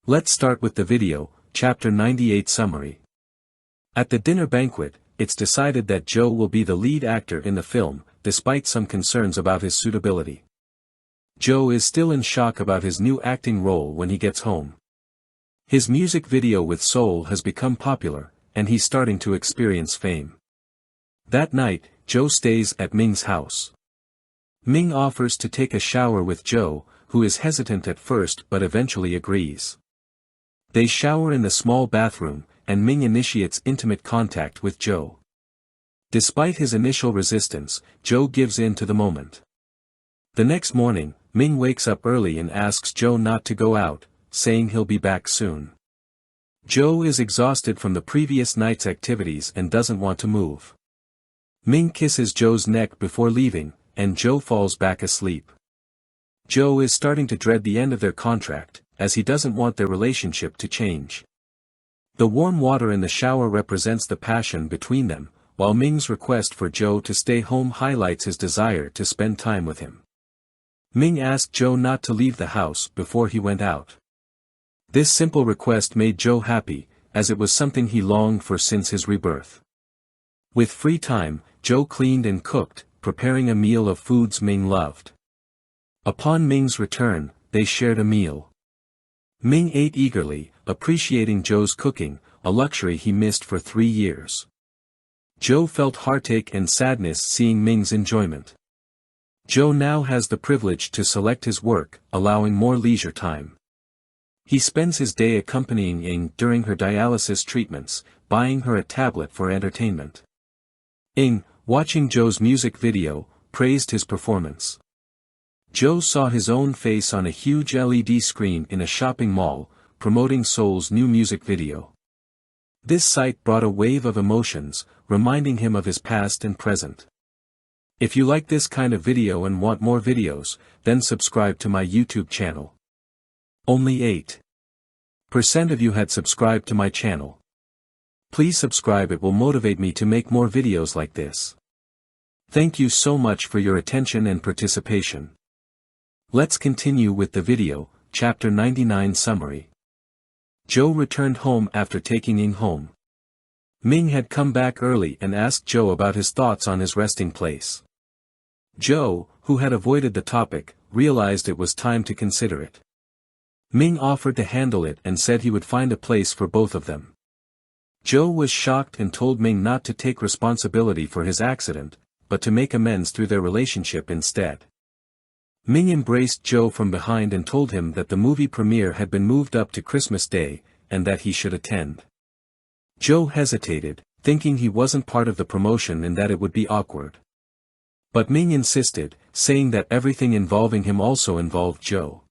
Let's start with the video, Chapter 98 Summary. At the dinner banquet, it's decided that Joe will be the lead actor in the film, despite some concerns about his suitability. Joe is still in shock about his new acting role when he gets home. His music video with Soul has become popular, and he's starting to experience fame. That night, Joe stays at Ming's house. Ming offers to take a shower with Joe, who is hesitant at first but eventually agrees. They shower in the small bathroom, and Ming initiates intimate contact with Joe. Despite his initial resistance, Joe gives in to the moment. The next morning, Ming wakes up early and asks Joe not to go out, saying he'll be back soon. Joe is exhausted from the previous night's activities and doesn't want to move. Ming kisses Joe's neck before leaving, and Joe falls back asleep. Joe is starting to dread the end of their contract, as he doesn't want their relationship to change. The warm water in the shower represents the passion between them, while Ming's request for Joe to stay home highlights his desire to spend time with him. Ming asked Joe not to leave the house before he went out. This simple request made Joe happy, as it was something he longed for since his rebirth. With free time, Joe cleaned and cooked, preparing a meal of foods Ming loved. Upon Ming's return, they shared a meal. Ming ate eagerly, appreciating Joe's cooking, a luxury he missed for 3 years. Joe felt heartache and sadness seeing Ming's enjoyment. Joe now has the privilege to select his work, allowing more leisure time. He spends his day accompanying Ing during her dialysis treatments, buying her a tablet for entertainment. Ing, watching Joe's music video, praised his performance. Joe saw his own face on a huge LED screen in a shopping mall, promoting Soul's new music video. This sight brought a wave of emotions, reminding him of his past and present. If you like this kind of video and want more videos, then subscribe to my YouTube channel. Only 8% of you had subscribed to my channel. Please subscribe, it will motivate me to make more videos like this. Thank you so much for your attention and participation. Let's continue with the video, Chapter 99 Summary. Joe returned home after taking Ing home. Ming had come back early and asked Joe about his thoughts on his resting place. Joe, who had avoided the topic, realized it was time to consider it. Ming offered to handle it and said he would find a place for both of them. Joe was shocked and told Ming not to take responsibility for his accident, but to make amends through their relationship instead. Ming embraced Joe from behind and told him that the movie premiere had been moved up to Christmas Day, and that he should attend. Joe hesitated, thinking he wasn't part of the promotion and that it would be awkward. But Ming insisted, saying that everything involving him also involved Joe.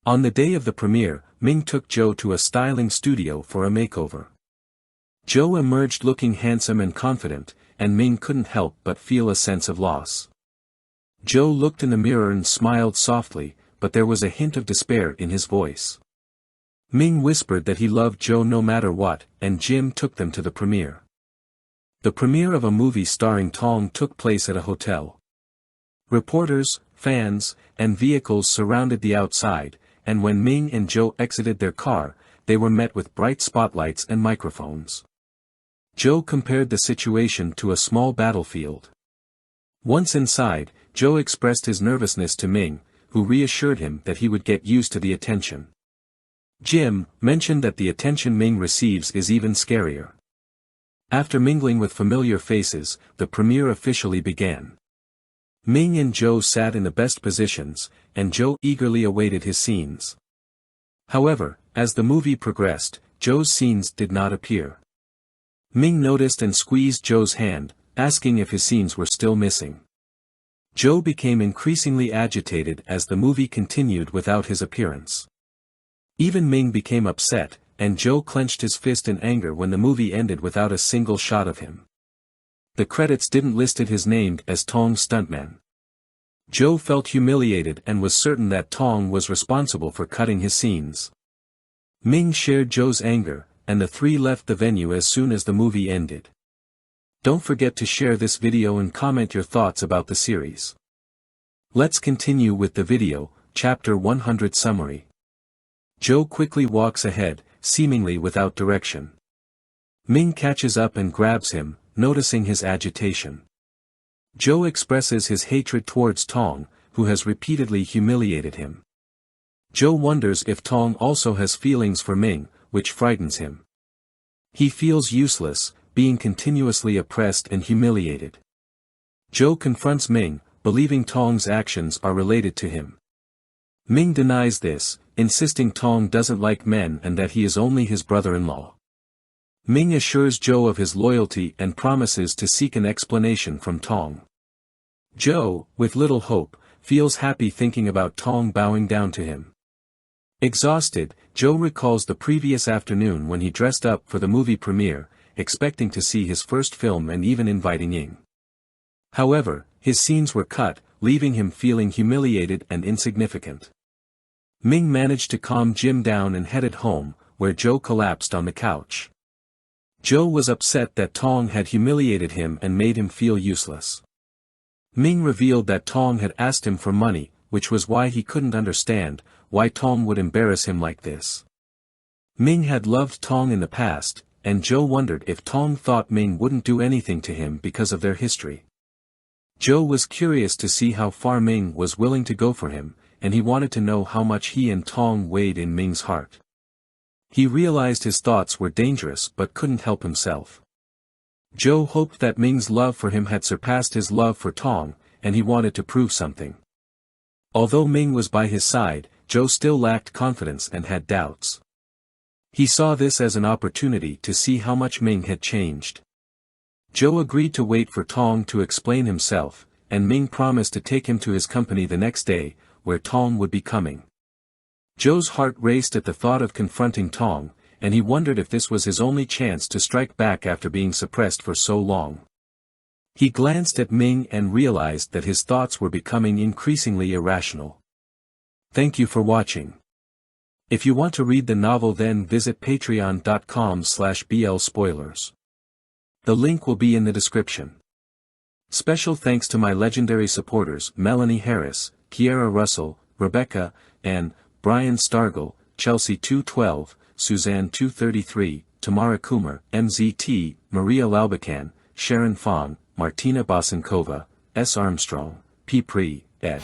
On the day of the premiere, Ming took Joe to a styling studio for a makeover. Joe emerged looking handsome and confident, and Ming couldn't help but feel a sense of loss. Joe looked in the mirror and smiled softly, but there was a hint of despair in his voice. Ming whispered that he loved Joe no matter what, and Jim took them to the premiere. The premiere of a movie starring Tong took place at a hotel. Reporters, fans, and vehicles surrounded the outside, and when Ming and Joe exited their car, they were met with bright spotlights and microphones. Joe compared the situation to a small battlefield. Once inside, Joe expressed his nervousness to Ming, who reassured him that he would get used to the attention. Jim mentioned that the attention Ming receives is even scarier. After mingling with familiar faces, the premiere officially began. Ming and Joe sat in the best positions, and Joe eagerly awaited his scenes. However, as the movie progressed, Joe's scenes did not appear. Ming noticed and squeezed Joe's hand, asking if his scenes were still missing. Joe became increasingly agitated as the movie continued without his appearance. Even Ming became upset, and Joe clenched his fist in anger when the movie ended without a single shot of him. The credits didn't listed his name as Tong's stuntman. Joe felt humiliated and was certain that Tong was responsible for cutting his scenes. Ming shared Joe's anger, and the three left the venue as soon as the movie ended. Don't forget to share this video and comment your thoughts about the series. Let's continue with the video, Chapter 100 Summary. Joe quickly walks ahead, seemingly without direction. Ming catches up and grabs him, noticing his agitation. Joe expresses his hatred towards Tong, who has repeatedly humiliated him. Joe wonders if Tong also has feelings for Ming, which frightens him. He feels useless, being continuously oppressed and humiliated. Joe confronts Ming, believing Tong's actions are related to him. Ming denies this, insisting Tong doesn't like men and that he is only his brother-in-law. Ming assures Joe of his loyalty and promises to seek an explanation from Tong. Joe, with little hope, feels happy thinking about Tong bowing down to him. Exhausted, Joe recalls the previous afternoon when he dressed up for the movie premiere, expecting to see his first film and even inviting Ying. However, his scenes were cut, leaving him feeling humiliated and insignificant. Ming managed to calm Jim down and headed home, where Joe collapsed on the couch. Joe was upset that Tong had humiliated him and made him feel useless. Ming revealed that Tong had asked him for money, which was why he couldn't understand why Tong would embarrass him like this. Ming had loved Tong in the past, and Joe wondered if Tong thought Ming wouldn't do anything to him because of their history. Joe was curious to see how far Ming was willing to go for him, and he wanted to know how much he and Tong weighed in Ming's heart. He realized his thoughts were dangerous but couldn't help himself. Joe hoped that Ming's love for him had surpassed his love for Tong, and he wanted to prove something. Although Ming was by his side, Joe still lacked confidence and had doubts. He saw this as an opportunity to see how much Ming had changed. Joe agreed to wait for Tong to explain himself, and Ming promised to take him to his company the next day, where Tong would be coming. Joe's heart raced at the thought of confronting Tong, and he wondered if this was his only chance to strike back after being suppressed for so long. He glanced at Ming and realized that his thoughts were becoming increasingly irrational. Thank you for watching. If you want to read the novel, then visit patreon.com/blspoilers. The link will be in the description. Special thanks to my legendary supporters Melanie Harris, Kiera Russell, Rebecca, Ann, Brian Stargell, Chelsea 212, Suzanne 233, Tamara Kumar, MZT, Maria Lalbacan, Sharon Fong, Martina Bosankova, S. Armstrong, P. Pri, ed.